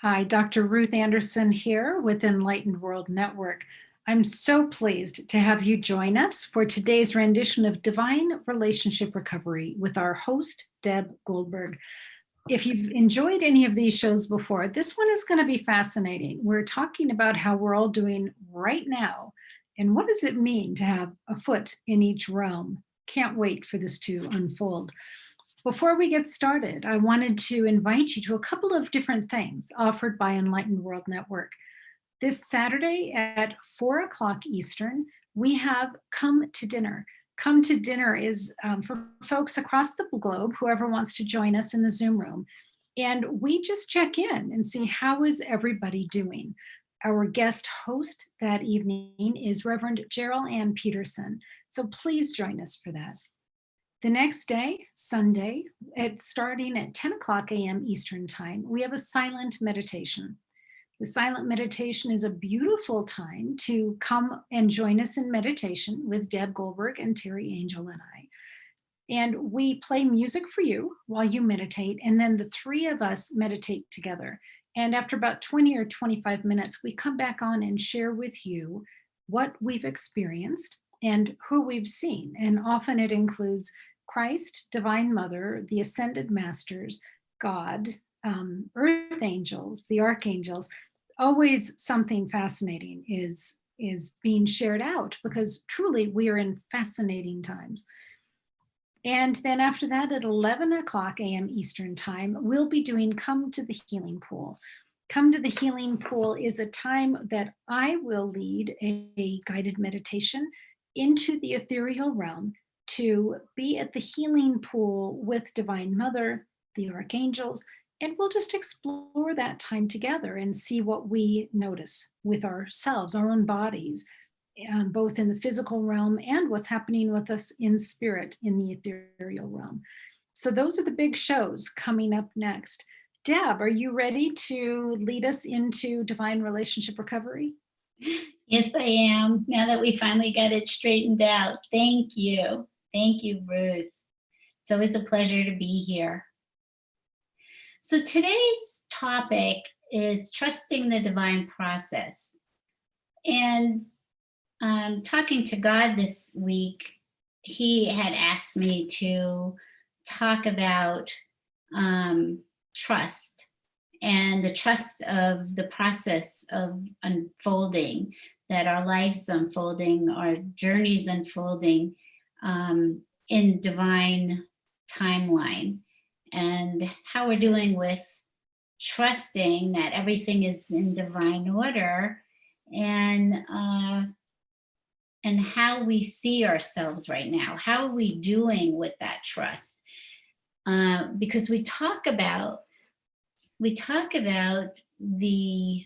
Hi, Dr. Ruth Anderson here with Enlightened World Network. I'm so pleased to have you join us for today's rendition of Divine Relationship Recovery with our host, Deb Goldberg. If you've enjoyed any of these shows before, this one is going to be fascinating. We're talking about how we're all doing right now and what does it mean to have a foot in each realm. Can't wait for this to unfold. Before we get started, I wanted to invite you to a couple of different things offered by Enlightened World Network. This Saturday at 4 o'clock Eastern, we have Come to Dinner. Come to Dinner is for folks across the globe, whoever wants to join us in the Zoom room. And we just check in and see how is everybody doing. Our guest host that evening is Reverend Gerald Ann Peterson. So please join us for that. The next day, Sunday, starting at 10 o'clock a.m. Eastern Time, we have a silent meditation. The silent meditation is a beautiful time to come and join us in meditation with Deb Goldberg and Terry Angel and I. And we play music for you while you meditate, and then the three of us meditate together. And after about 20 or 25 minutes, we come back on and share with you what we've experienced and who we've seen. And often it includes Christ, Divine Mother, the Ascended Masters, God, Earth Angels, the Archangels. Always something fascinating is being shared out because truly we are in fascinating times. And then after that at 11 o'clock a.m. Eastern Time, we'll be doing Come to the Healing Pool. Come to the Healing Pool is a time that I will lead a guided meditation into the ethereal realm to be at the healing pool with Divine Mother, the Archangels, and we'll just explore that time together and see what we notice with ourselves, our own bodies, both in the physical realm and what's happening with us in spirit in the ethereal realm. So those are the big shows coming up next. Deb, are you ready to lead us into Divine Relationship Recovery? Yes, I am. Now that we finally got it straightened out. Thank you. Thank you, Ruth. It's always a pleasure to be here. So today's topic is trusting the divine process. And talking to God this week, he had asked me to talk about trust and the trust of the process of unfolding, that our lives unfolding, our journeys unfolding in divine timeline, and how we're doing with trusting that everything is in divine order, and how we see ourselves right now. How are we doing with that trust? Because we talk about the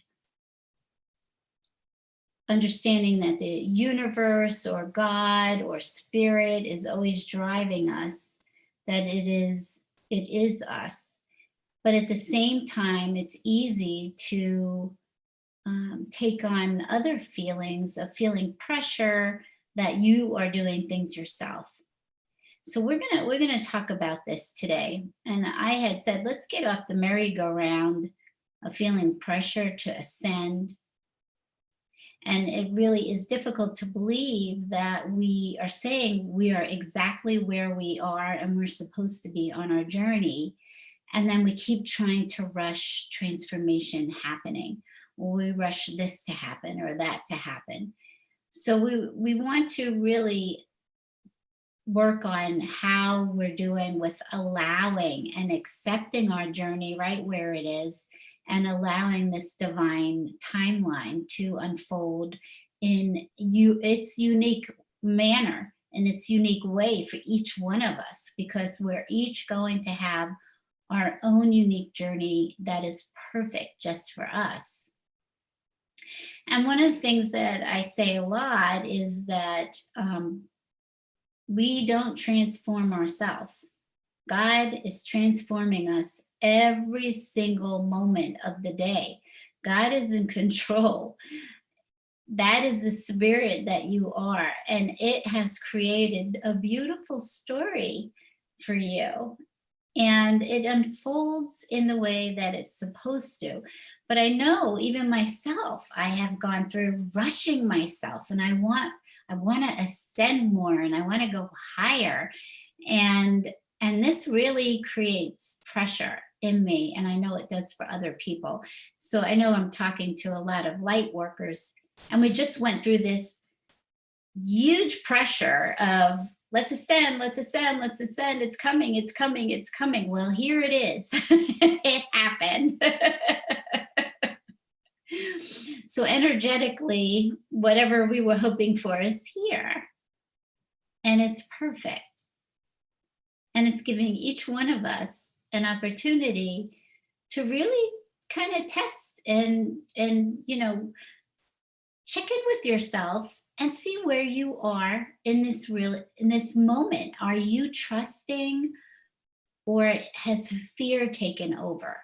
understanding that the universe or God or spirit is always driving us, that it is us. But at the same time, it's easy to take on other feelings of feeling pressure that you are doing things yourself. So we're gonna talk about this today. And I had said, let's get off the merry-go-round of feeling pressure to ascend. And it really is difficult to believe that we are saying we are exactly where we are and we're supposed to be on our journey. And then we keep trying to rush transformation happening. Or we rush this to happen or that to happen. So we want to really work on how we're doing with allowing and accepting our journey right where it is, and allowing this divine timeline to unfold in its unique manner, in its unique way for each one of us, because we're each going to have our own unique journey that is perfect just for us. And one of the things that I say a lot is that we don't transform ourselves. God is transforming us every single moment of the day. God is in control. That is the spirit that you are. And it has created a beautiful story for you. and it unfolds in the way that it's supposed to. But I know even myself, I have gone through rushing myself, and I want to ascend more, and I want to go higher. And this really creates pressure in me, and I know it does for other people. So I know I'm talking to a lot of light workers, and we just went through this huge pressure of let's ascend, let's ascend, let's ascend. It's coming, it's coming, it's coming. Well, here it is. It happened. So energetically, whatever we were hoping for is here. And it's perfect. And it's giving each one of us an opportunity to really kind of test and check in with yourself and see where you are in this moment. Are you trusting, or has fear taken over?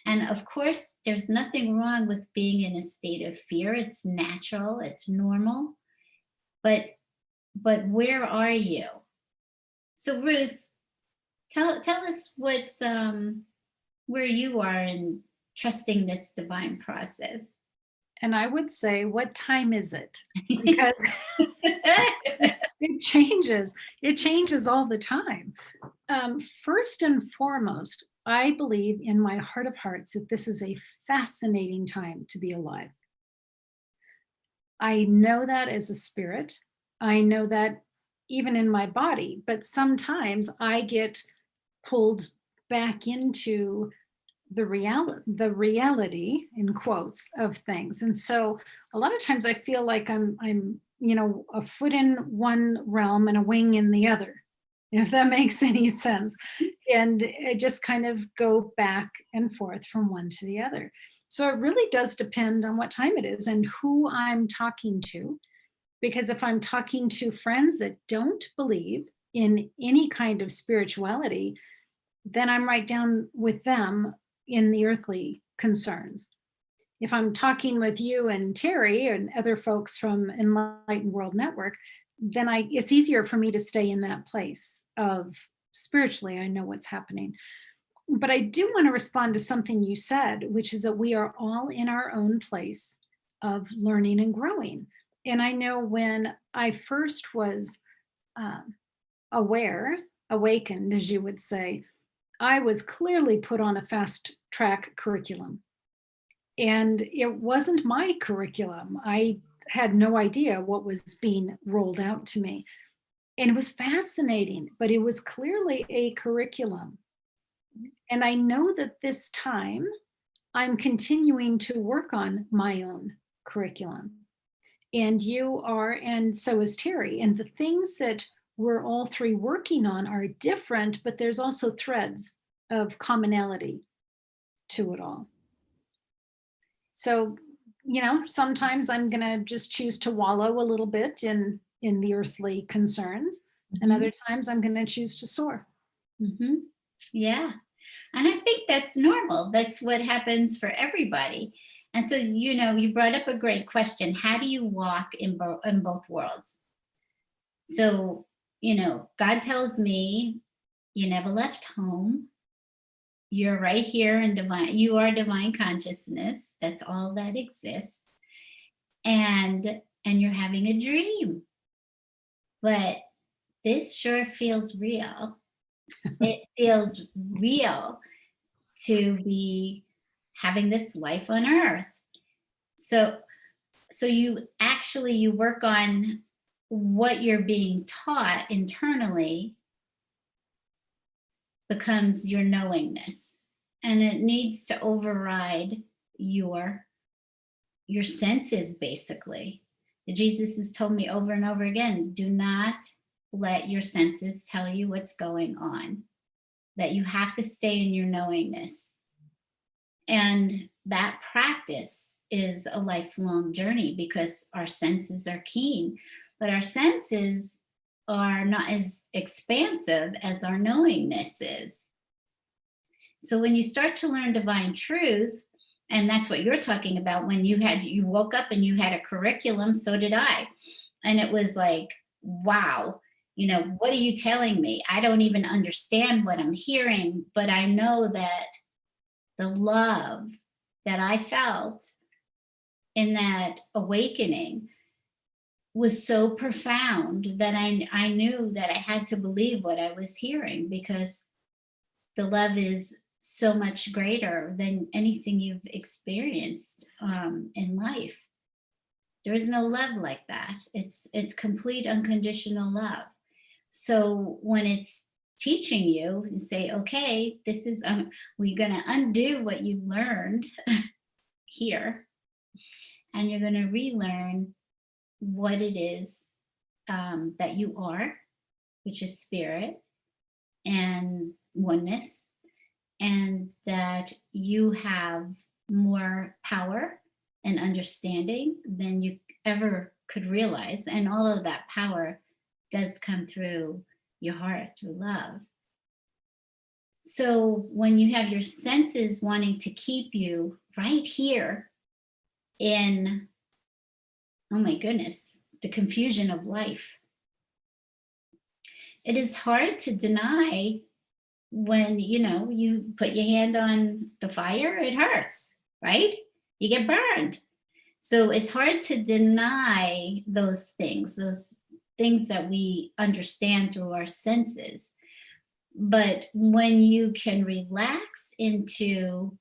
And of course, there's nothing wrong with being in a state of fear. It's natural, it's normal. But where are you? So Ruth, tell us what's where you are in trusting this divine process. And I would say, what time is it? Because it changes. It changes all the time. First and foremost, I believe in my heart of hearts that this is a fascinating time to be alive. I know that as a spirit. I know that even in my body, but sometimes I get pulled back into the reality in quotes of things. And so a lot of times I feel like I'm a foot in one realm and a wing in the other, if that makes any sense. And I just kind of go back and forth from one to the other. So it really does depend on what time it is and who I'm talking to. Because if I'm talking to friends that don't believe in any kind of spirituality, then I'm right down with them in the earthly concerns. If I'm talking with you and Terry and other folks from Enlightened World Network, then it's easier for me to stay in that place of spiritually, I know what's happening. But I do want to respond to something you said, which is that we are all in our own place of learning and growing. And I know when I first was awakened, as you would say, I was clearly put on a fast track curriculum. And it wasn't my curriculum. I had no idea what was being rolled out to me. And it was fascinating, but it was clearly a curriculum. And I know that this time I'm continuing to work on my own curriculum. And you are, and so is Terry. And the things that we're all three working on are different, but there's also threads of commonality to it all. So, sometimes I'm going to just choose to wallow a little bit in the earthly concerns, and other times I'm going to choose to soar. Mm-hmm. Yeah. And I think that's normal. That's what happens for everybody. And so, you brought up a great question. How do you walk in both worlds? So, God tells me you never left home. You're right here in divine. You are divine consciousness. That's all that exists. And you're having a dream. But this sure feels real. It feels real to be having this life on earth. So you work on what you're being taught internally becomes your knowingness, and it needs to override your senses. Basically, Jesus has told me over and over again, do not let your senses tell you what's going on, that you have to stay in your knowingness. And that practice is a lifelong journey because our senses are keen, but our senses are not as expansive as our knowingness is. So when you start to learn divine truth, and that's what you're talking about, when you woke up and you had a curriculum, so did I. And it was like, wow. What are you telling me? I don't even understand what I'm hearing, but I know that the love that I felt in that awakening was so profound that I knew that I had to believe what I was hearing, because the love is so much greater than anything you've experienced in life. There is no love like that. It's complete unconditional love. So when it's teaching you and say, okay, this is we're going to undo what you learned here, and you're going to relearn what it is that you are, which is spirit and oneness, and that you have more power and understanding than you ever could realize. And all of that power does come through your heart, through love. So when you have your senses wanting to keep you right here in, oh my goodness, the confusion of life, it is hard to deny. When you put your hand on the fire, it hurts, right? You get burned. So it's hard to deny those things that we understand through our senses. But when you can relax into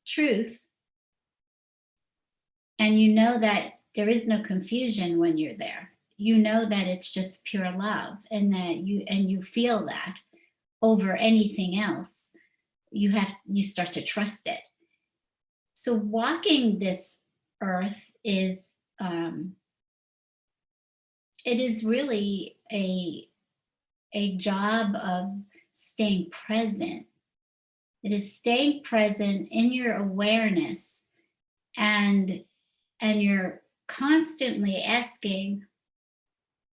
truth, and you know that there is no confusion when you're there, you know that it's just pure love, and that you feel that over anything else, you start to trust it. So walking this earth is it is really a job of staying present. It is staying present in your awareness, and you're constantly asking,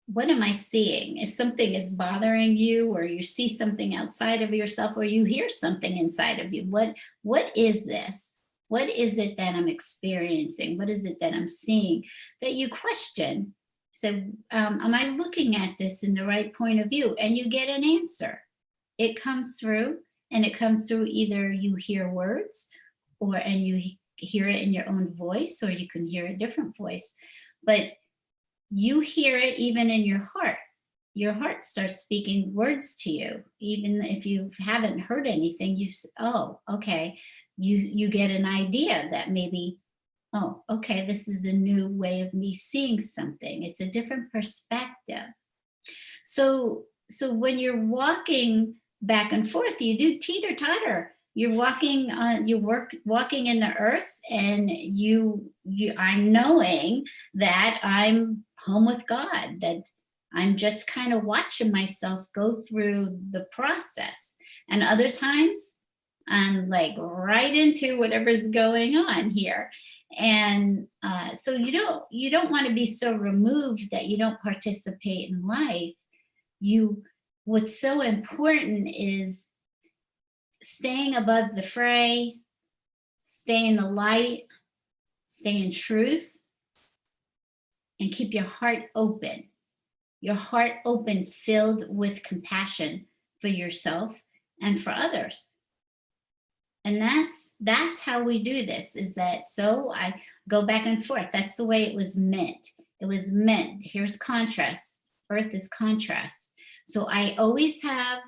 what am I seeing? If something is bothering you, or you see something outside of yourself, or you hear something inside of you, what is this? What is it that I'm experiencing? What is it that I'm seeing? That you question. So, am I looking at this in the right point of view? And you get an answer. It comes through, and it comes through either you hear words, and you hear it in your own voice, or you can hear a different voice. But you hear it even in your heart. Your heart starts speaking words to you, even if you haven't heard anything. Oh, okay. You get an idea that maybe, oh, okay, this is a new way of me seeing something. It's a different perspective. So when you're walking back and forth, you do teeter totter. You're walking walking in the earth, and I'm knowing that I'm home with God, that I'm just kind of watching myself go through the process. And other times I'm like right into whatever's going on here. And so you don't want to be so removed that you don't participate in life. What's so important is staying above the fray, stay in the light, stay in truth, and keep your heart open. Your heart open, filled with compassion for yourself and for others. And that's how we do this, is that, so I go back and forth. That's the way it was meant. It was meant. Here's contrast. Earth is contrast. So I always have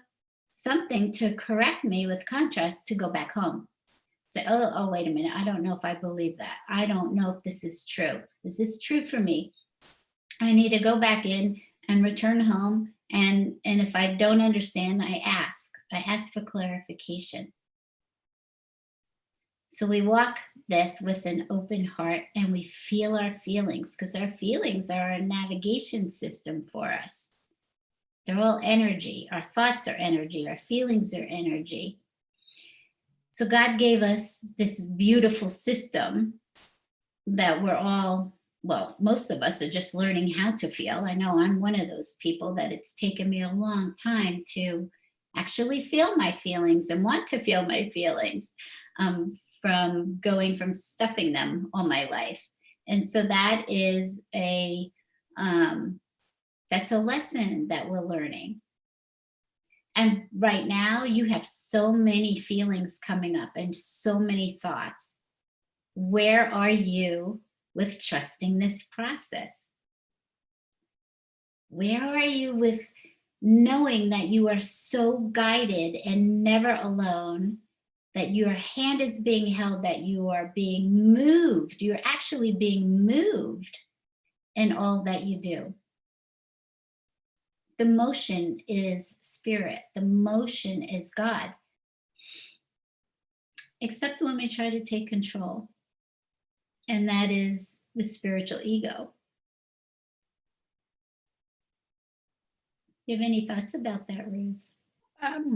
something to correct me with contrast to go back home. Say, oh, wait a minute. I don't know if I believe that. I don't know if this is true. Is this true for me? I need to go back in and return home. And if I don't understand, I ask for clarification. So we walk this with an open heart, and we feel our feelings, because our feelings are a navigation system for us. They're all energy. Our thoughts are energy. Our feelings are energy. So God gave us this beautiful system that we're all, well, most of us are just learning how to feel. I know I'm one of those people that it's taken me a long time to actually feel my feelings and want to feel my feelings, from going from stuffing them all my life. And so that is That's a lesson that we're learning. And right now, you have so many feelings coming up and so many thoughts. Where are you with trusting this process? Where are you with knowing that you are so guided and never alone, that your hand is being held, that you are being moved? You're actually being moved in all that you do. The motion is spirit. The motion is God. Except when we try to take control. And that is the spiritual ego. You have any thoughts about that, Ruth?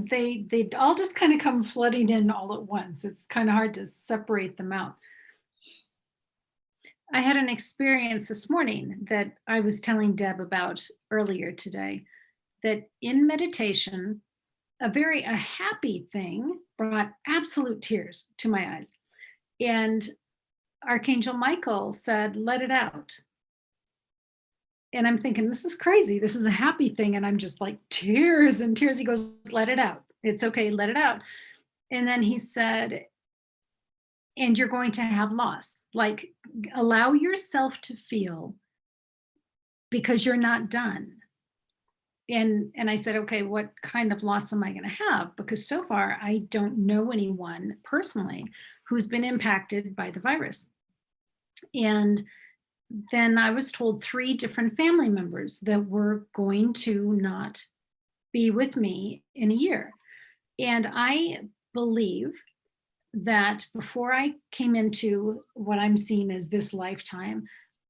They all just kind of come flooding in all at once. It's kind of hard to separate them out. I had an experience this morning that I was telling Deb about earlier today, that in meditation, a happy thing brought absolute tears to my eyes. And Archangel Michael said, let it out. And I'm thinking, this is crazy. This is a happy thing. And I'm just like, tears and tears. He goes, let it out. It's okay, let it out. And then he said, and you're going to have loss. Like, allow yourself to feel, because you're not done. And I said, okay, what kind of loss am I going to have? Because so far, I don't know anyone personally who's been impacted by the virus. And then I was told 3 different family members that were going to not be with me in a year. And I believe that before I came into what I'm seeing as this lifetime,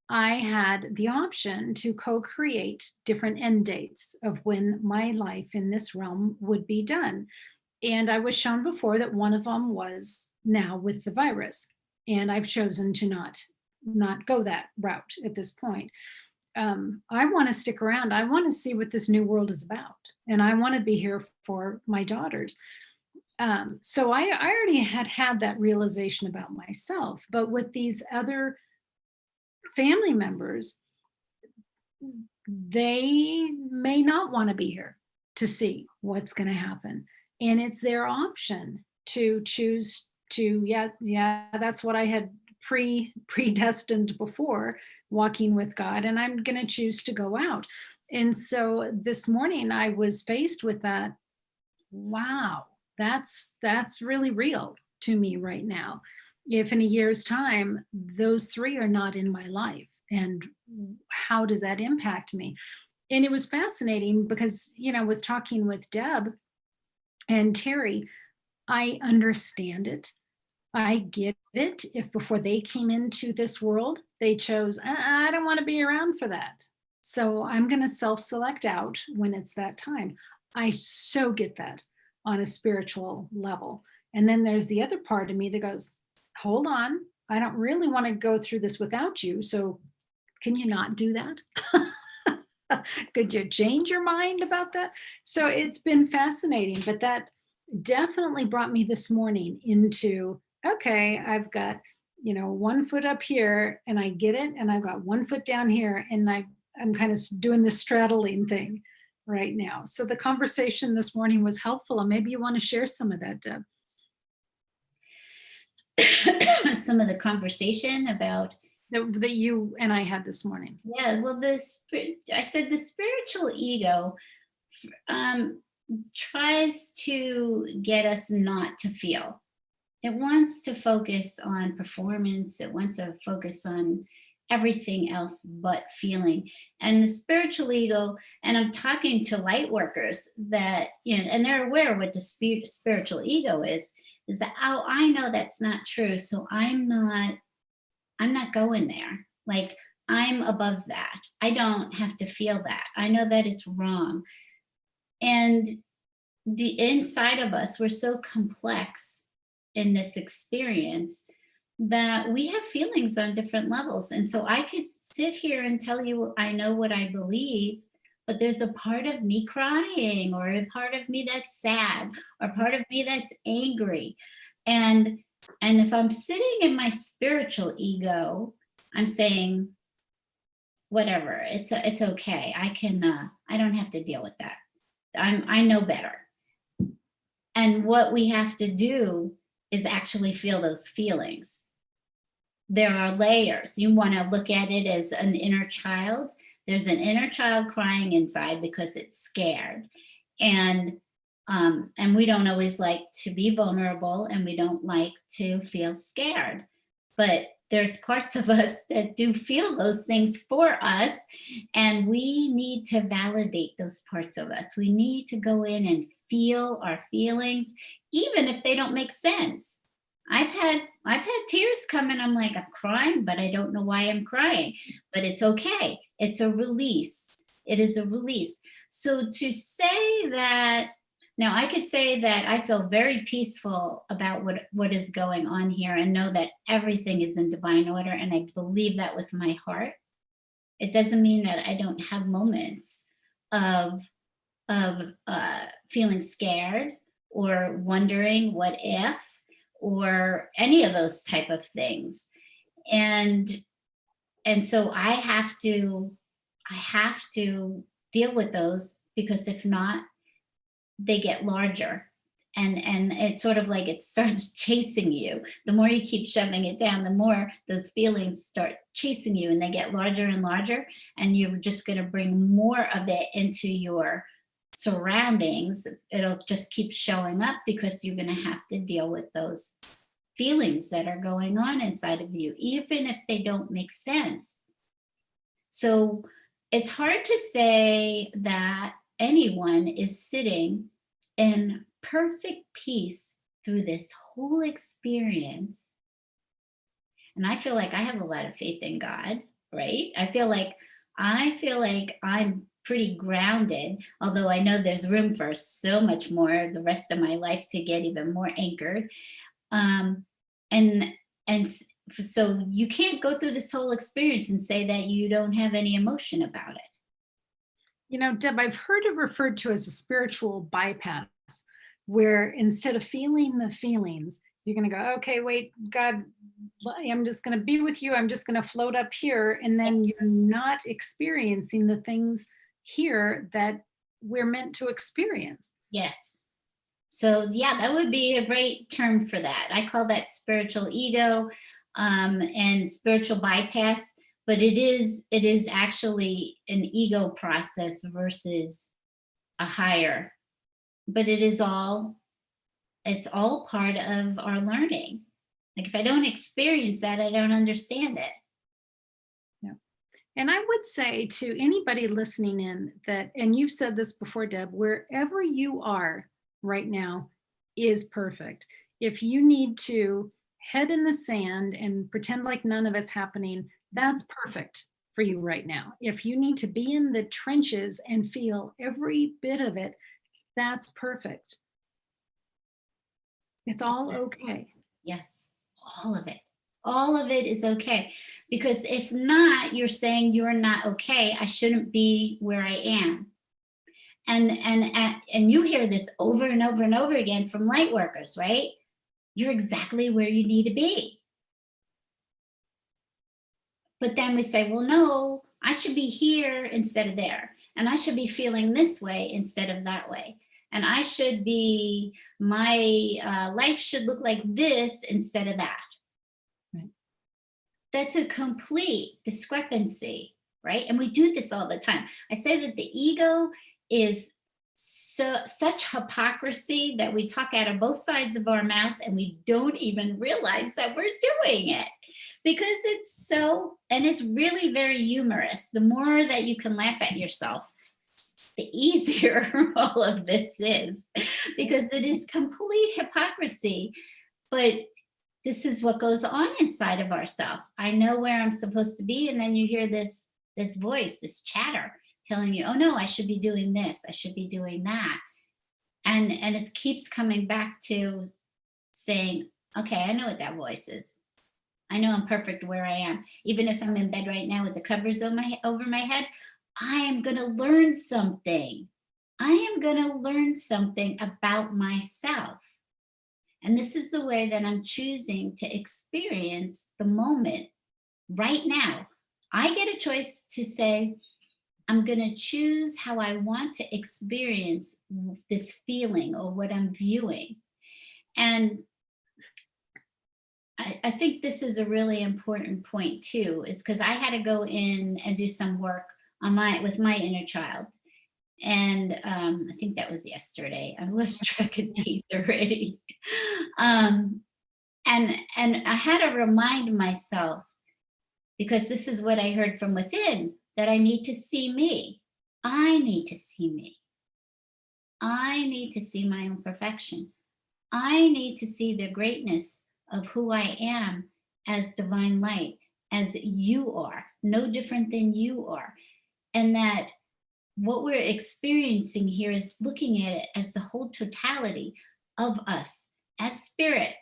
I had the option to co-create different end dates of when my life in this realm would be done. And I was shown before that one of them was now with the virus. And I've chosen to not go that route at this point. I want to stick around. I want to see what this new world is about. And I want to be here for my daughters. So I already had that realization about myself. But with these other family members, they may not want to be here to see what's going to happen. And it's their option to choose to, that's what I had predestined before, walking with God, and I'm going to choose to go out. And so this morning I was faced with that. Wow, that's really real to me right now. If in a year's time, those 3 are not in my life, and how does that impact me? And it was fascinating because, with talking with Deb and Terry, I understand it. I get it. If before they came into this world, they chose, I don't want to be around for that. So I'm going to self-select out when it's that time. I so get that on a spiritual level. And then there's the other part of me that goes, hold on, I don't really want to go through this without you. So can you not do that? Could you change your mind about that? So it's been fascinating, but that definitely brought me this morning into, okay, I've got, 1 foot up here and I get it. And I've got 1 foot down here, and I'm kind of doing the straddling thing right now. So the conversation this morning was helpful. And maybe you want to share some of that, Deb. Some of the conversation about that you and I had this morning. Yeah, well, I said the spiritual ego tries to get us not to feel. It wants to focus on performance. It wants to focus on everything else but feeling. And the spiritual ego, and I'm talking to light workers that, and they're aware of what the spiritual ego is that, oh, I know that's not true. So I'm not going there. Like, I'm above that. I don't have to feel that. I know that it's wrong. And the inside of us, we're so complex in this experience that we have feelings on different levels. And so I could sit here and tell you I know what I believe, but there's a part of me crying, or a part of me that's sad, or a part of me that's angry. And if I'm sitting in my spiritual ego, I'm saying, whatever, it's okay. I don't have to deal with that. I know better. And what we have to do is actually feel those feelings. There are layers. You want to look at it as an inner child. There's an inner child crying inside because it's scared. And we don't always like to be vulnerable, and we don't like to feel scared. But there's parts of us that do feel those things for us, and we need to validate those parts of us. We need to go in and feel our feelings, even if they don't make sense. I've had tears come and I'm like, I'm crying, but I don't know why I'm crying. But it's okay. It's a release. It is a release. So to say that, now I could say that I feel very peaceful about what is going on here, and know that everything is in divine order, and I believe that with my heart. It doesn't mean that I don't have moments of feeling scared or wondering what if, or any of those type of things. And so I have to deal with those, because if not, they get larger. And it's sort of like it starts chasing you. The more you keep shoving it down, the more those feelings start chasing you, and they get larger and larger, and you're just going to bring more of it into your surroundings. It'll just keep showing up, because you're going to have to deal with those feelings that are going on inside of you, even if they don't make sense. So it's hard to say that anyone is sitting in perfect peace through this whole experience. And I feel like I have a lot of faith in God, right? I feel like I'm pretty grounded, although I know there's room for so much more the rest of my life to get even more anchored. So you can't go through this whole experience and say that you don't have any emotion about it. You know, Deb, I've heard it referred to as a spiritual bypass, where instead of feeling the feelings, you're going to go, okay, wait, God, I'm just going to be with you. I'm just going to float up here. And then you're not experiencing the things here that we're meant to experience. Yes. So yeah, that would be a great term for that. I call that spiritual ego, and spiritual bypass. But it is actually an ego process versus a higher. But it's all part of our learning. Like if I don't experience that, I don't understand it. Yeah. And I would say to anybody listening in that, and you've said this before, Deb, wherever you are right now is perfect. If you need to head in the sand and pretend like none of it's happening, that's perfect for you right now. If you need to be in the trenches and feel every bit of it, that's perfect. It's all okay. Yes, all of it. All of it is okay. Because if not, you're saying you're not okay. I shouldn't be where I am. And you hear this over and over and over again from light workers, right? You're exactly where you need to be. But then we say, well, no, I should be here instead of there. And I should be feeling this way instead of that way. And I should be, my life should look like this instead of that. Right. That's a complete discrepancy, right? And we do this all the time. I say that the ego is such hypocrisy that we talk out of both sides of our mouth, and we don't even realize that we're doing it, because it's really very humorous. The more that you can laugh at yourself, the easier all of this is, because it is complete hypocrisy. But this is what goes on inside of ourselves. I know where I'm supposed to be, and then you hear this voice, this chatter telling you, oh no, I should be doing this, I should be doing that. And it keeps coming back to saying, okay, I know what that voice is. I know I'm perfect where I am. Even if I'm in bed right now with the covers over my head, I am going to learn something. I am going to learn something about myself. And this is the way that I'm choosing to experience the moment right now. I get a choice to say, I'm going to choose how I want to experience this feeling or what I'm viewing. And I think this is a really important point too, is because I had to go in and do some work on with my inner child. And I think that was yesterday. I lost track of days already. um, and I had to remind myself, because this is what I heard from within, that I need to see me. I need to see me. I need to see my own perfection. I need to see the greatness of who I am as divine light, as you are, no different than you are. And that what we're experiencing here is looking at it as the whole totality of us as spirit,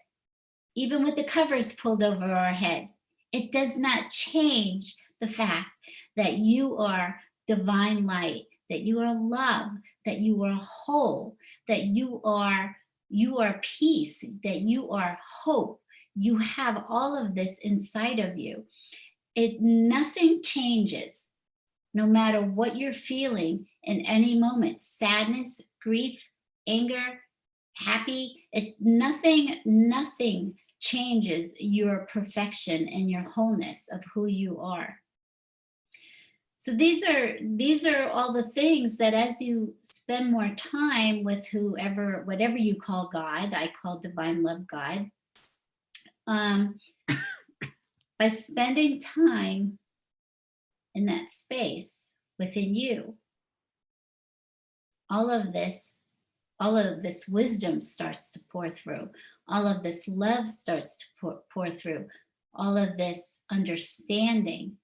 even with the covers pulled over our head. It does not change the fact that you are divine light, that you are love, that you are whole, that you are peace, that you are hope. You have all of this inside of you. Nothing changes, no matter what you're feeling in any moment, sadness, grief, anger, happy. Nothing changes your perfection and your wholeness of who you are. So these are all the things that, as you spend more time with whatever you call God, I call divine love God, by spending time in that space within you, all of this wisdom starts to pour through. All of this love starts to pour through. All of this understanding,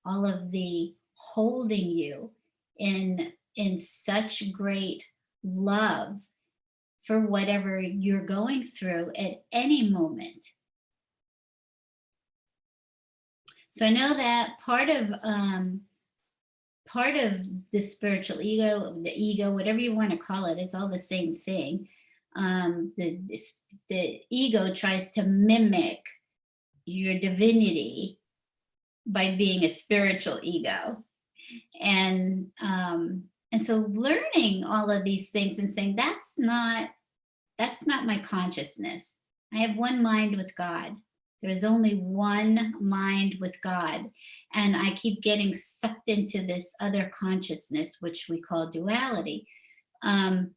all of the holding you in such great love for whatever you're going through at any moment. So I know that part of the spiritual ego, the ego, whatever you want to call it, it's all the same thing. The ego tries to mimic your divinity by being a spiritual ego. And so learning all of these things and saying, that's not my consciousness. I have one mind with God. There is only one mind with God. And I keep getting sucked into this other consciousness, which we call duality. And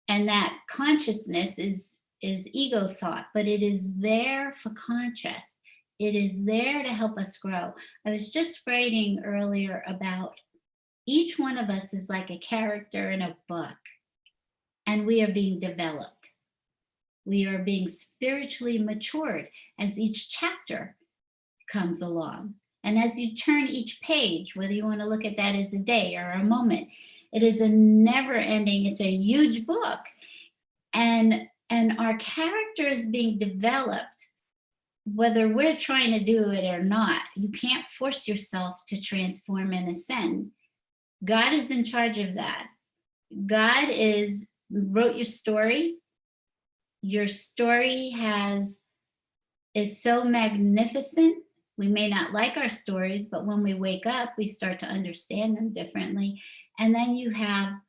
that consciousness is ego thought, but it is there for contrast. It is there to help us grow. I was just writing earlier about each one of us is like a character in a book, and we are being developed. We are being spiritually matured as each chapter comes along. And as you turn each page, whether you want to look at that as a day or a moment, it is a never ending, it's a huge book. And our character is being developed, whether we're trying to do it or not. You can't force yourself to transform and ascend. God is in charge of that. God wrote your story. Your story is so magnificent. We may not like our stories, but when we wake up, we start to understand them differently. And then you have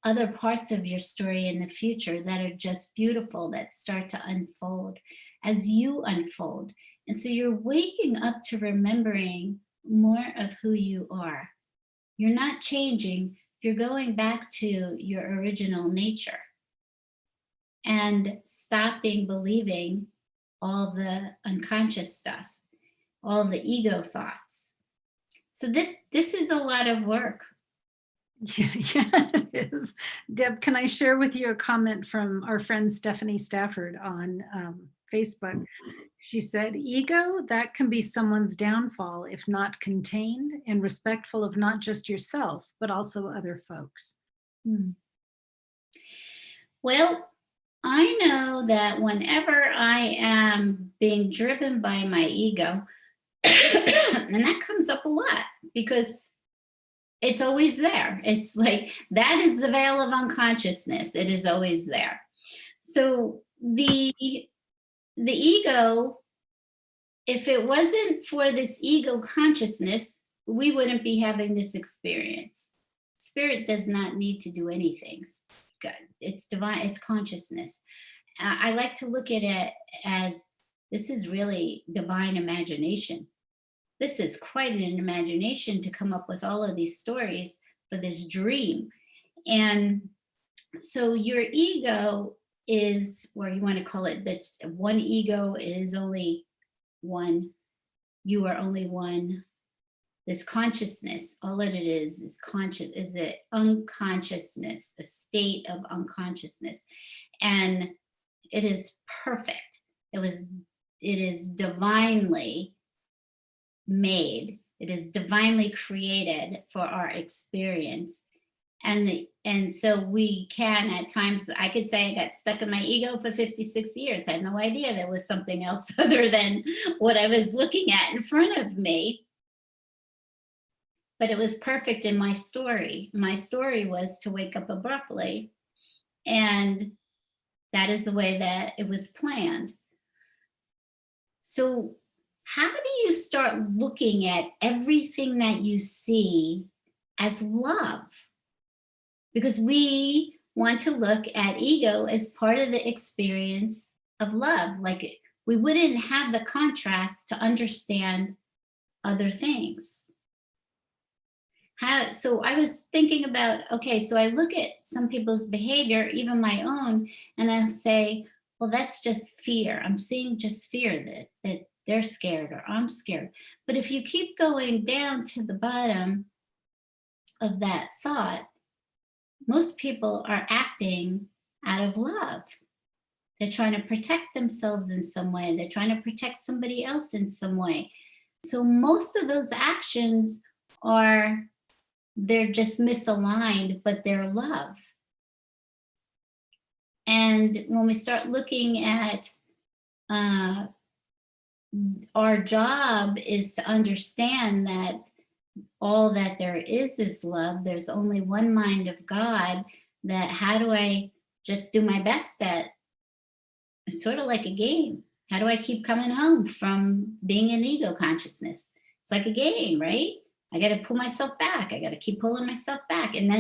other parts of your story in the future that are just beautiful, that start to unfold as you unfold. And so you're waking up to remembering more of who you are. You're not changing, you're going back to your original nature and stopping believing all the unconscious stuff, all the ego thoughts. So this is a lot of work. Yeah, it is. Deb, can I share with you a comment from our friend Stephanie Stafford on Facebook? She said, ego, that can be someone's downfall if not contained and respectful of not just yourself, but also other folks. Well, I know that whenever I am being driven by my ego, and that comes up a lot because it's always there. It's like, that is the veil of unconsciousness. It is always there. So the ego if it wasn't for this ego consciousness, we wouldn't be having this experience. Spirit does not need to do anything. It's divine, it's consciousness. I like to look at it as this is really divine imagination. This is quite an imagination to come up with all of these stories for this dream. And so your ego is, or you want to call it this one ego, it is only one. You are only one. This consciousness, all that it is conscious, is it unconsciousness, a state of unconsciousness. And it is perfect. It is divinely made. It is divinely created for our experience. And so we can, at times, I could say I got stuck in my ego for 56 years. I had no idea there was something else other than what I was looking at in front of me. But it was perfect in my story. My story was to wake up abruptly. And that is the way that it was planned. So how do you start looking at everything that you see as love? Because we want to look at ego as part of the experience of love. Like we wouldn't have the contrast to understand other things. So I was thinking about, okay, so I look at some people's behavior, even my own, and I say, well, that's just fear. I'm seeing just fear that they're scared or I'm scared. But if you keep going down to the bottom of that thought, most people are acting out of love. They're trying to protect themselves in some way. They're trying to protect somebody else in some way. So most of those actions they're just misaligned, but they're love. And when we start looking at our job is to understand that all that there is love. There's only one mind of God. That how do I just do my best at, it's sort of like a game. How do I keep coming home from being in ego consciousness? It's like a game, right? I got to pull myself back. I got to keep pulling myself back. And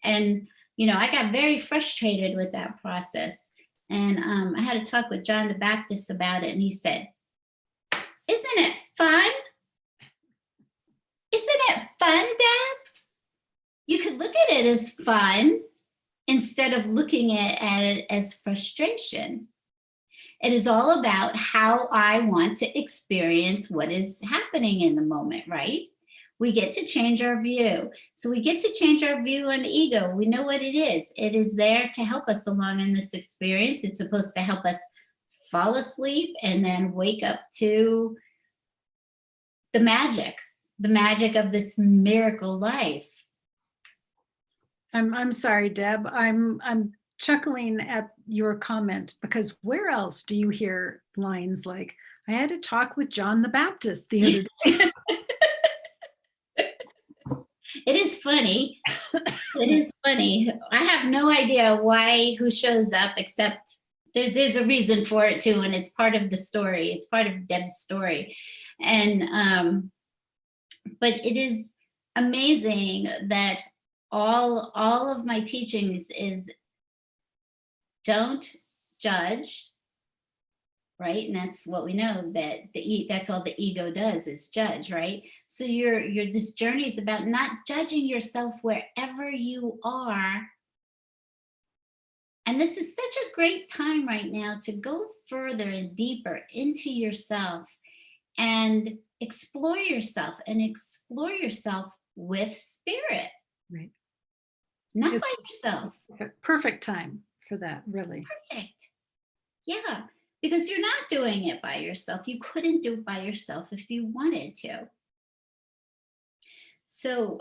I got very frustrated with that process. And I had a talk with John the Baptist about it. And he said, isn't it fun? Isn't it fun, Deb? You could look at it as fun instead of looking at it as frustration. It is all about how I want to experience what is happening in the moment, right? We get to change our view. So we get to change our view on ego. We know what it is. It is there to help us along in this experience. It's supposed to help us fall asleep and then wake up to the magic of this miracle life. I'm sorry, Deb. I'm chuckling at your comment because where else do you hear lines like, I had a talk with John the Baptist the other day? It is funny. It is funny. I have no idea who shows up, except there's a reason for it too, and it's part of the story. It's part of Deb's story. And but it is amazing that all of my teachings is don't judge, right? And that's what we know, that that's all the ego does is judge, right? So this journey is about not judging yourself wherever you are. And this is such a great time right now to go further and deeper into yourself and explore yourself with spirit. Right. Not by yourself. Perfect time for that, really. Perfect. Yeah, because you're not doing it by yourself. You couldn't do it by yourself if you wanted to. So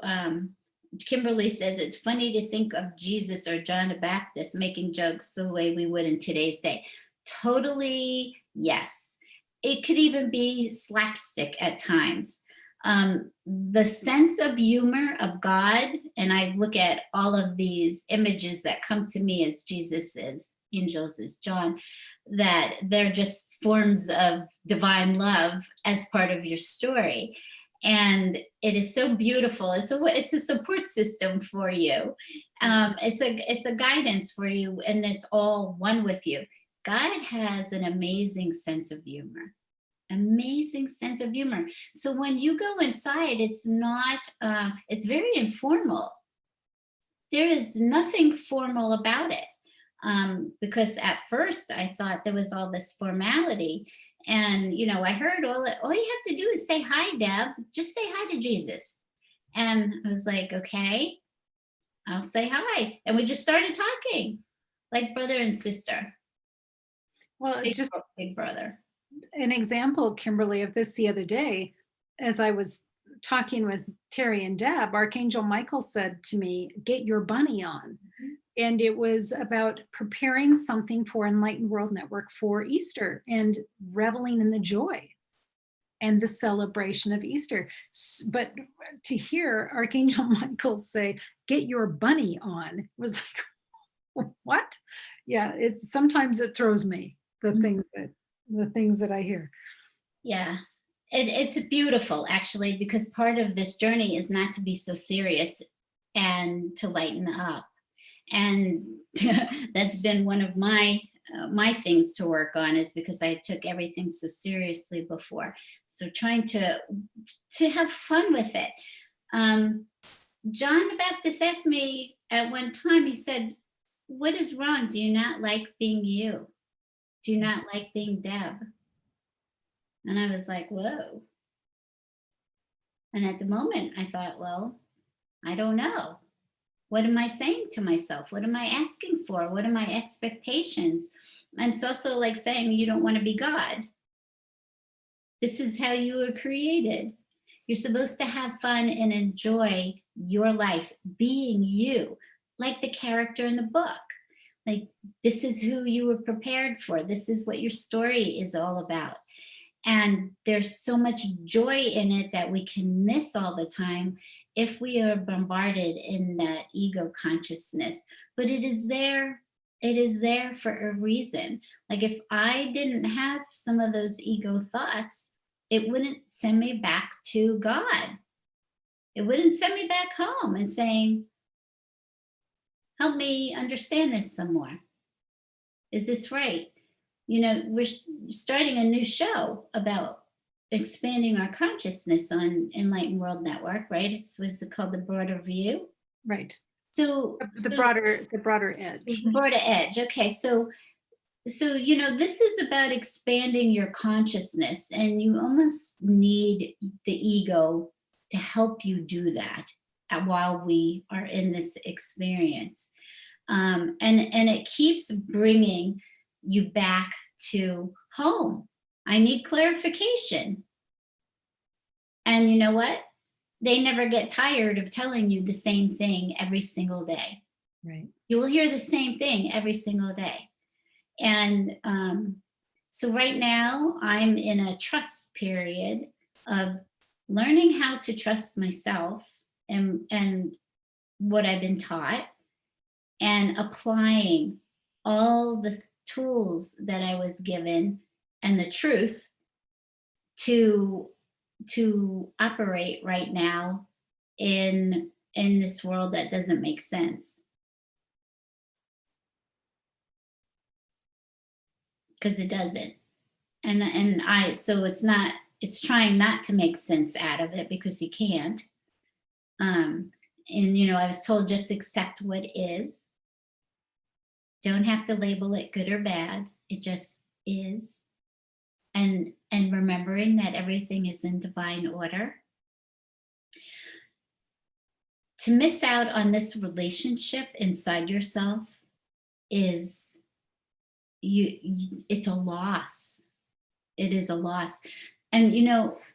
Kimberly says it's funny to think of Jesus or John the Baptist making jokes the way we would in today's day. Totally, yes. It could even be slapstick at times. The sense of humor of God, and I look at all of these images that come to me as Jesus is angels is John, that they're just forms of divine love as part of your story. And it is so beautiful. It's a support system for you. It's a guidance for you, and it's all one with you. God has an amazing sense of humor. Amazing sense of humor. So when you go inside, it's not, it's very informal. There is nothing formal about it. Because at first I thought there was all this formality. And, I heard all you have to do is say hi, Deb. Just say hi to Jesus. And I was like, okay, I'll say hi. And we just started talking like brother and sister. Well, just Big brother. an example, Kimberly, of this the other day, as I was talking with Terry and Deb, Archangel Michael said to me, "Get your bunny on." Mhm. And it was about preparing something for Enlightened World Network for Easter and reveling in the joy and the celebration of Easter. But to hear Archangel Michael say, "Get your bunny on," was like, what? Yeah, sometimes it throws me, the Mhm. things that I hear. Yeah. It's beautiful, actually, because part of this journey is not to be so serious and to lighten up. And that's been one of my things to work on, is because I took everything so seriously before. So trying to have fun with it. Um, John the Baptist asked me at one time, he said, "What is wrong? Do you not like being you? Do you not like being Deb?" And I was like, whoa. And at the moment, I thought, well, I don't know. What am I saying to myself? What am I asking for? What are my expectations? And it's also like saying you don't want to be God. This is how you were created. You're supposed to have fun and enjoy your life being you, like the character in the book. Like, this is who you were prepared for. This is what your story is all about. And there's so much joy in it that we can miss all the time if we are bombarded in that ego consciousness. But it is there. It is there for a reason. Like, if I didn't have some of those ego thoughts, it wouldn't send me back to God. It wouldn't send me back home and saying, help me understand this some more. Is this right? We're starting a new show about expanding our consciousness on Enlightened World Network, right? What's it called? The Broader View. Right. So The broader edge. Broader Edge. Okay, so this is about expanding your consciousness, and you almost need the ego to help you do that while we are in this experience. And it keeps bringing you back to home. I need clarification. And you know what? They never get tired of telling you the same thing every single day. Right. You will hear the same thing every single day. And so right now, I'm in a trust period of learning how to trust myself and what I've been taught, and applying all the tools that I was given and the truth to operate right now in this world that doesn't make sense, because it doesn't. And I so it's trying not to make sense out of it, because you can't. And I was told, just accept what is. Don't have to label it good or bad. It just is. And remembering that everything is in divine order. To miss out on this relationship inside yourself is it's a loss. It is a loss. And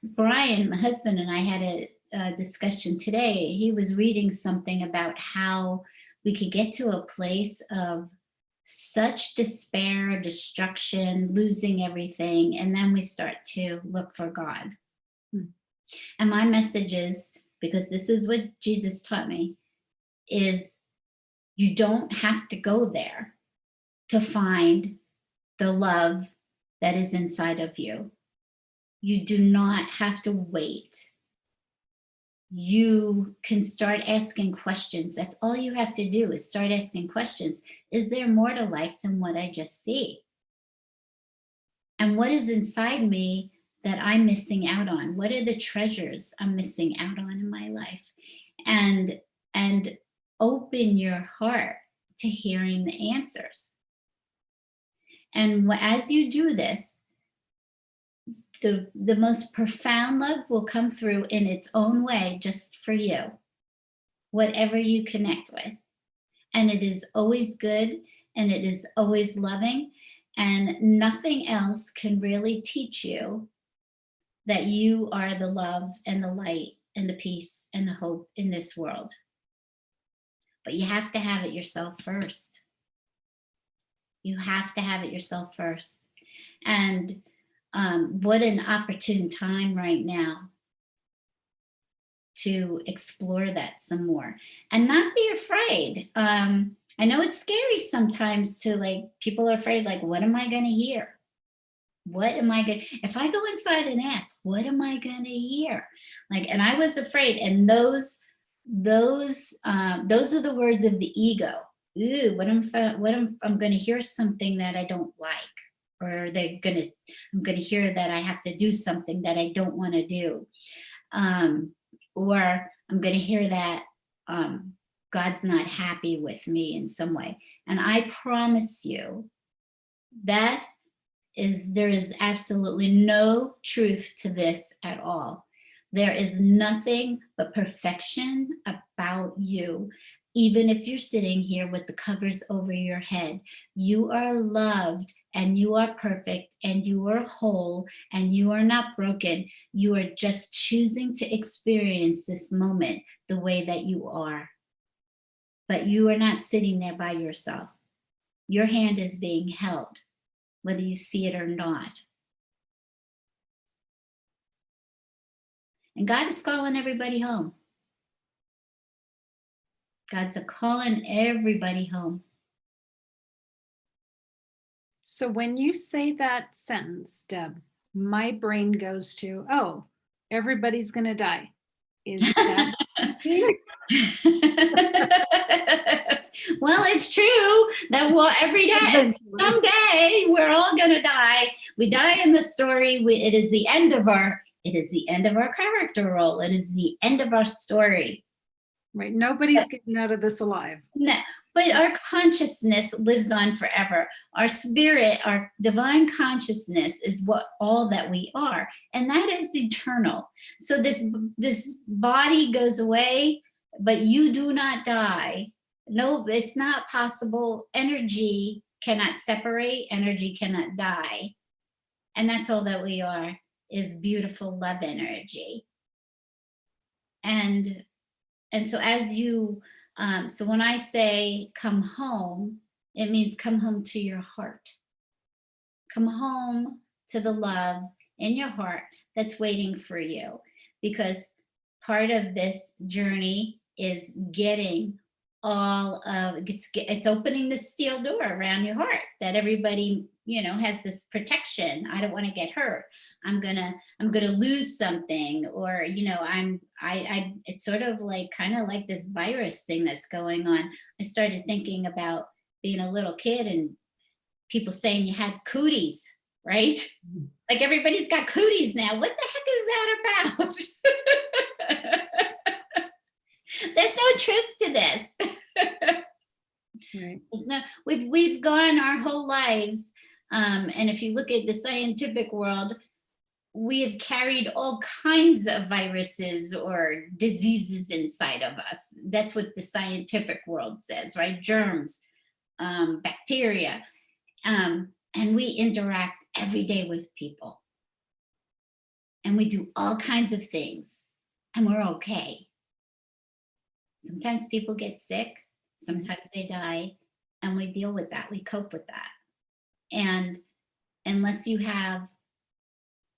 Brian, my husband, and I had a discussion today. He was reading something about how we could get to a place of such despair, destruction, losing everything, and then we start to look for God. And my message is, because this is what Jesus taught me, is you don't have to go there. to find the love that is inside of you. You do not have to wait. You can start asking questions. That's all you have to do, is start asking questions. Is there more to life than what I just see? And what is inside me that I'm missing out on? What are the treasures I'm missing out on in my life? And open your heart to hearing the answers. And as you do this, the most profound love will come through in its own way, just for you, whatever you connect with. And it is always good, and it is always loving, and nothing else can really teach you that you are the love and the light and the peace and the hope in this world. But you have to have it yourself first. You have to have it yourself first. And what an opportune time right now to explore that some more and not be afraid. I know it's scary sometimes to, like, people are afraid, like, what am I going to hear? What am I going to, if I go inside and ask, what am I going to hear? Like, and I was afraid. And those are the words of the ego. Ooh, I'm going to hear something that I don't like, or I'm going to hear that I have to do something that I don't want to do. Or I'm going to hear that God's not happy with me in some way. And I promise you that there is absolutely no truth to this at all. There is nothing but perfection about you. Even if you're sitting here with the covers over your head, you are loved, and you are perfect, and you are whole, and you are not broken. You are just choosing to experience this moment the way that you are. But you are not sitting there by yourself. Your hand is being held, whether you see it or not. And God is calling everybody home. God's calling everybody home. So when you say that sentence, Deb, my brain goes to, oh, everybody's going to die. Is that well, it's true that every day, someday, we're all going to die. We die in the story. It is the end of our character role. It is the end of our story. Right. Nobody's getting out of this alive. No, but our consciousness lives on forever. Our spirit, our divine consciousness is all that we are. And that is eternal. So this body goes away, but you do not die. No, it's not possible. Energy cannot separate. Energy cannot die. And that's all that we are, is beautiful love energy. And so as you, so when I say come home, it means come home to your heart. Come home to the love in your heart that's waiting for you. Because part of this journey is getting it's opening the steel door around your heart, that everybody, has this protection. I don't want to get hurt. I'm gonna lose something, or it's sort of like, kind of like this virus thing that's going on. I started thinking about being a little kid and people saying you had cooties, right? Like, everybody's got cooties now. What the heck is that about? There's no truth to this. Right. We've gone our whole lives, and if you look at the scientific world, we have carried all kinds of viruses or diseases inside of us. That's what the scientific world says, right? Germs, bacteria, and we interact every day with people, and we do all kinds of things, and we're okay. Sometimes people get sick, sometimes they die, and we deal with that. We cope with that. And unless you have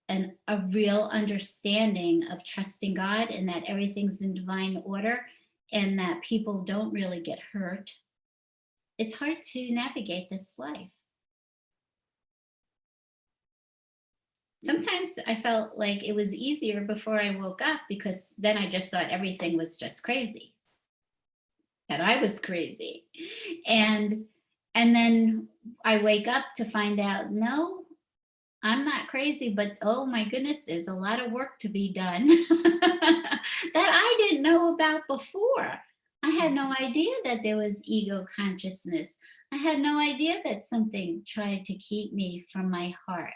a real understanding of trusting God, and that everything's in divine order, and that people don't really get hurt, it's hard to navigate this life. Sometimes I felt like it was easier before I woke up because then I just thought everything was just crazy, that I was crazy. And and then I wake up to find out, no, I'm not crazy, but oh my goodness, there's a lot of work to be done that I didn't know about before. I had no idea that there was ego consciousness. I had no idea that something tried to keep me from my heart.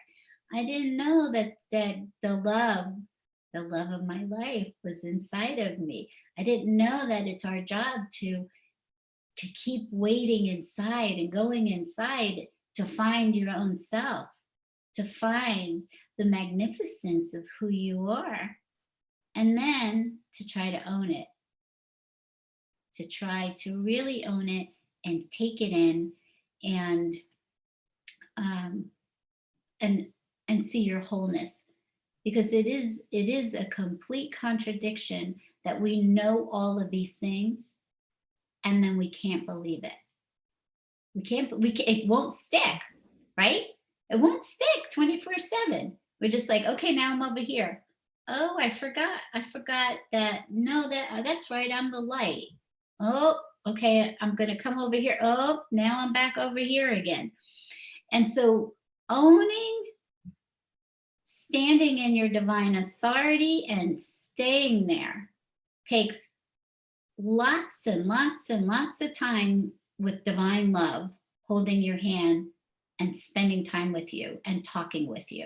I didn't know that the love of my life was inside of me. I didn't know that it's our job to keep waiting inside and going inside to find your own self, to find the magnificence of who you are, and then to try to own it, to try to really own it and take it in, and um, and and see your wholeness, because it is a complete contradiction that we know all of these things and then we can't believe it. It won't stick, right? It won't stick 24/7. We're just like, okay, now I'm over here. Oh, I forgot that. No, that's right, I'm the light. Oh, okay, I'm gonna come over here. Oh, now I'm back over here again. And so owning, standing in your divine authority and staying there takes lots and lots and lots of time with divine love, holding your hand and spending time with you and talking with you.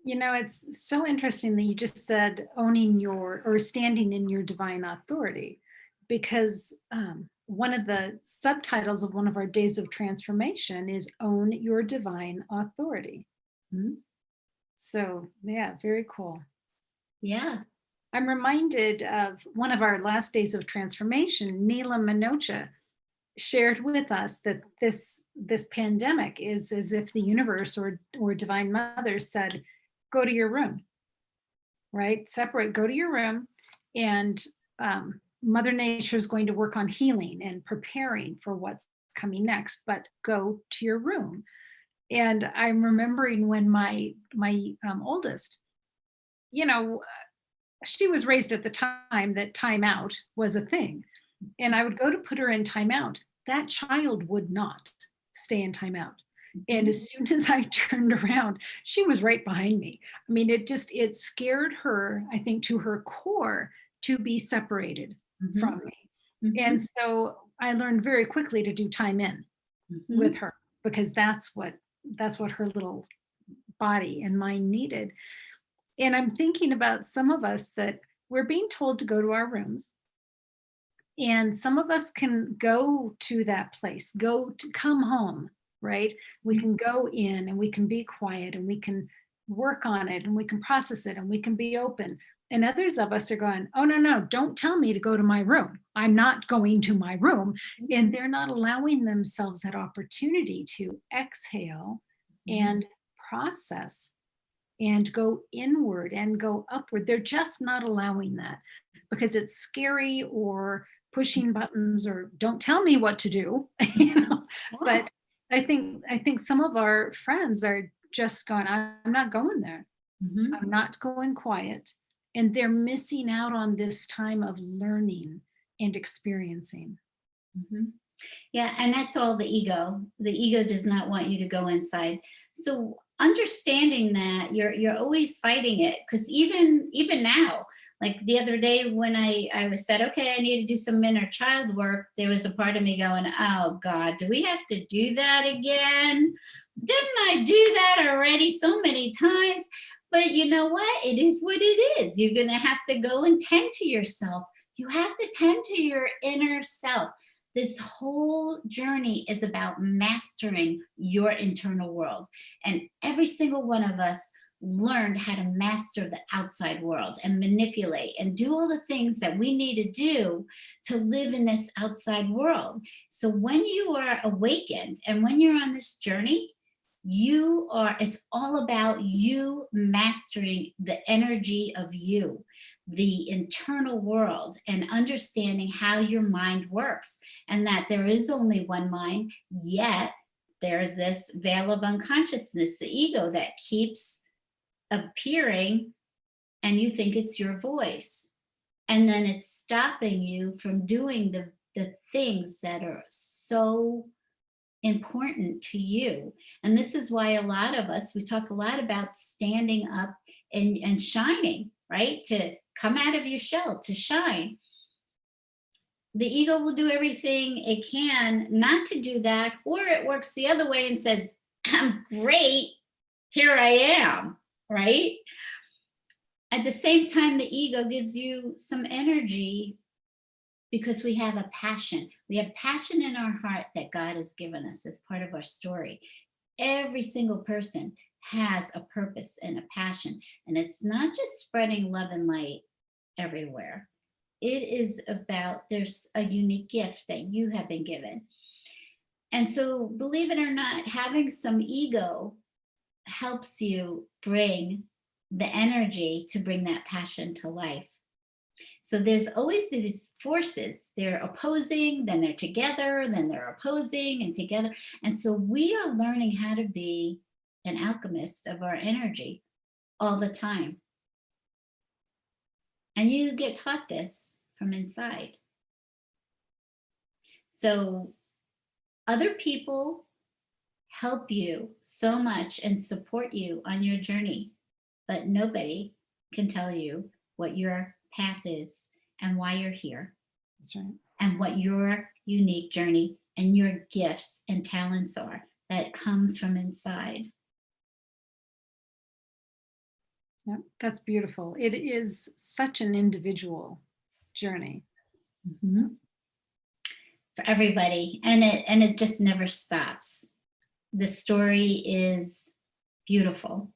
It's so interesting that you just said owning your or standing in your divine authority, because one of the subtitles of one of our days of transformation is own your divine authority. Mhm. So, yeah, very cool. Yeah. I'm reminded of one of our last days of transformation. Neela Minocha shared with us that this pandemic is as if the universe or divine mother said, go to your room, right? Separate, go to your room, and Mother Nature is going to work on healing and preparing for what's coming next, but go to your room. And I'm remembering when my oldest, you know, she was raised at the time that timeout was a thing. And I would go to put her in timeout. That child would not stay in timeout. And as soon as I turned around, she was right behind me. I mean, it scared her, I think, to her core to be separated Mhm. from me. Mhm. And so I learned very quickly to do time in Mhm. with her, because that's what her little body and mind needed. And I'm thinking about some of us that we're being told to go to our rooms. And some of us can go to that place, go to come home, right? We can go in and we can be quiet and we can work on it and we can process it and we can be open. And others of us are going, oh, no, no, don't tell me to go to my room. I'm not going to my room. And they're not allowing themselves that opportunity to exhale and process and go inward and go upward. They're just not allowing that because it's scary or pushing buttons or don't tell me what to do, But I think some of our friends are just going, I'm not going there. Mhm. I'm not going quiet. And they're missing out on this time of learning and experiencing. Mhm. Yeah, and that's all the ego. The ego does not want you to go inside. So understanding that you're always fighting it, because even now, like the other day when I was said, okay, I need to do some inner child work, there was a part of me going, oh God, do we have to do that again? Didn't I do that already so many times? But you know what? It is what it is. You're gonna have to go and tend to yourself. You have to tend to your inner self. This whole journey is about mastering your internal world. And every single one of us learned how to master the outside world and manipulate and do all the things that we need to do to live in this outside world. So when you are awakened and when you're on this journey, It's all about you mastering the energy of you, the internal world, and understanding how your mind works, and that there is only one mind, yet there's this veil of unconsciousness, the ego, that keeps appearing, and you think it's your voice. And then it's stopping you from doing the things that are so important to you. And this is why a lot of us, we talk a lot about standing up and shining, right? To come out of your shell, to shine. The ego will do everything it can not to do that, or it works the other way and says, I'm great, here I am, right? At the same time, the ego gives you some energy because we have a passion. We have passion in our heart that God has given us as part of our story. Every single person has a purpose and a passion, and it's not just spreading love and light everywhere. It is about, there's a unique gift that you have been given. And so, believe it or not, having some ego helps you bring the energy to bring that passion to life. So there's always these forces. They're opposing, then they're together, then they're opposing and together. And so we are learning how to be an alchemist of our energy all the time. And you get taught this from inside. So other people help you so much and support you on your journey, but nobody can tell you what your path is and why you're here. That's right. And what your unique journey and your gifts and talents are that comes from inside. Yep, that's beautiful. It is such an individual journey. Mm-hmm. For everybody, and it just never stops. The story is beautiful.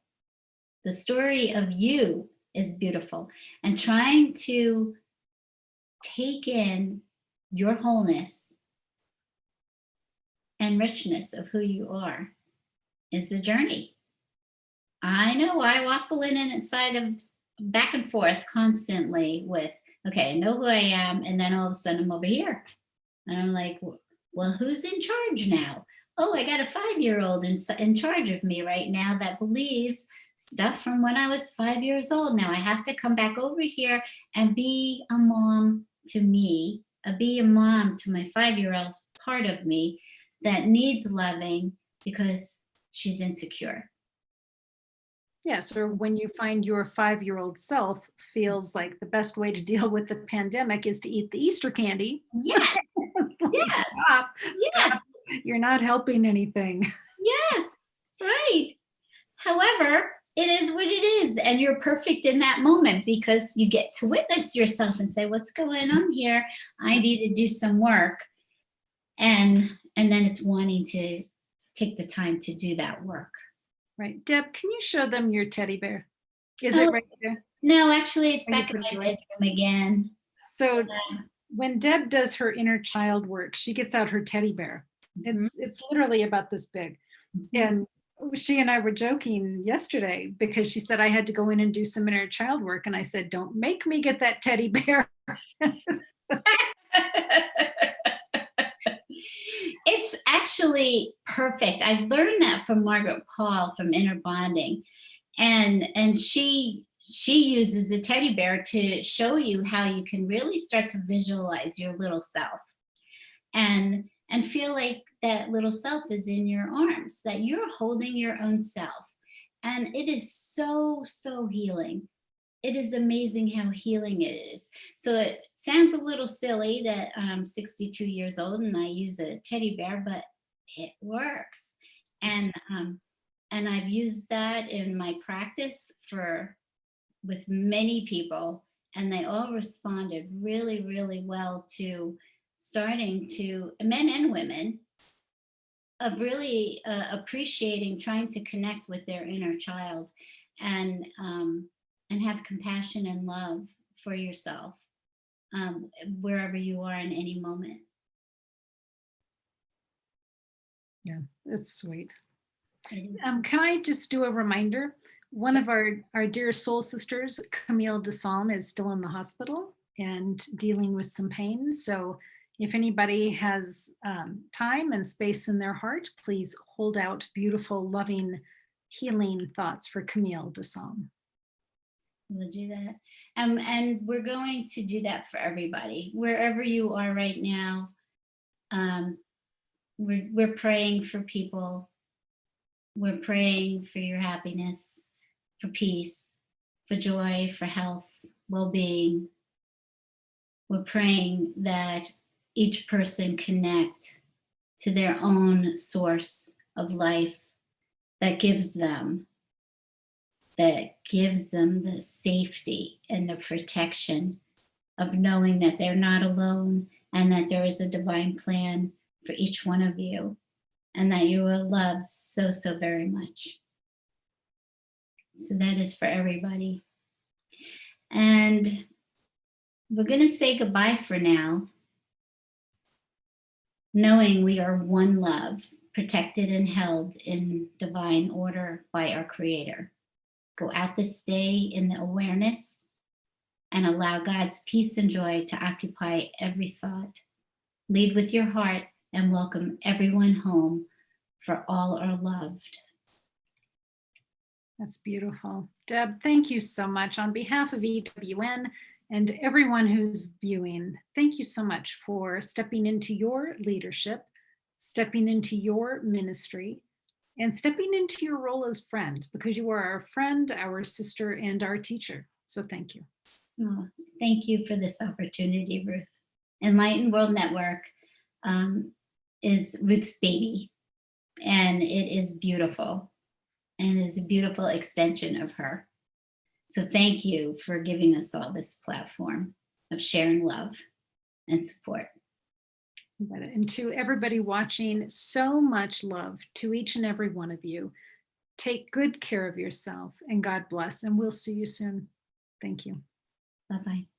The story of you is beautiful, and trying to take in your wholeness and richness of who you are is the journey. I know I waffle in and inside of back and forth constantly with, okay, I know who I am, and then all of a sudden I'm over here. And I'm like, well, who's in charge now? Oh, I got a 5-year-old in charge of me right now that believes stuff from when I was 5 years old. Now I have to come back over here and be a mom to me, be a mom to my 5-year-old part of me that needs loving because she's insecure. Yes, or when you find your 5-year-old self feels like the best way to deal with the pandemic is to eat the Easter candy. Yes. Like, Yes. Stop. Yes. You're not helping anything. Yes, right. However, it is what it is, and you're perfect in that moment because you get to witness yourself and say, what's going on here? I need to do some work. And then it's wanting to take the time to do that work. Right. Deb, can you show them your teddy bear? Is it right there? No, actually, it's Are you back in my putting it bedroom again. So when Deb does her inner child work, she gets out her teddy bear. Mhm. It's literally about this big. And she and I were joking yesterday because she said I had to go in and do some inner child work. And I said, don't make me get that teddy bear. It's actually perfect. I learned that from Margaret Paul from Inner Bonding. And she uses a teddy bear to show you how you can really start to visualize your little self and feel like that little self is in your arms, that you're holding your own self. And it is so healing. It is amazing how healing it is. So it sounds a little silly that I'm 62 years old and I use a teddy bear, but it works. And I've used that in my practice with many people, and they all responded really, really well to starting to, men and women, of really appreciating trying to connect with their inner child and have compassion and love for yourself wherever you are in any moment. Yeah, it's sweet. It is. Can I just do a reminder? One Sure. of our dear soul sisters, Camille Desalm, is still in the hospital and dealing with some pain. So if anybody has time and space in their heart, please hold out beautiful, loving, healing thoughts for Camille Desalm. We'll do that. And we're going to do that for everybody, wherever you are right now. We're praying for people. We're praying for your happiness, for peace, for joy, for health, well-being. We're praying that each person connect to their own source of life that gives them the safety and the protection of knowing that they're not alone and that there is a divine plan for each one of you and that you are loved so, so very much. So that is for everybody. And we're going to say goodbye for now, knowing we are one love, protected and held in divine order by our Creator. Go out this day in the awareness and allow God's peace and joy to occupy every thought. Lead with your heart and welcome everyone home, for all are loved. That's beautiful. Deb, thank you so much. On behalf of EWN and everyone who's viewing, thank you so much for stepping into your leadership, stepping into your ministry, and stepping into your role as friend, because you are our friend, our sister, and our teacher. So thank you. Oh, thank you for this opportunity, Ruth. Enlightened World Network is Ruth's baby, and it is beautiful, and it is a beautiful extension of her. So thank you for giving us all this platform of sharing love and support. And to everybody watching, so much love to each and every one of you. Take good care of yourself, and God bless, and we'll see you soon. Thank you. Bye-bye.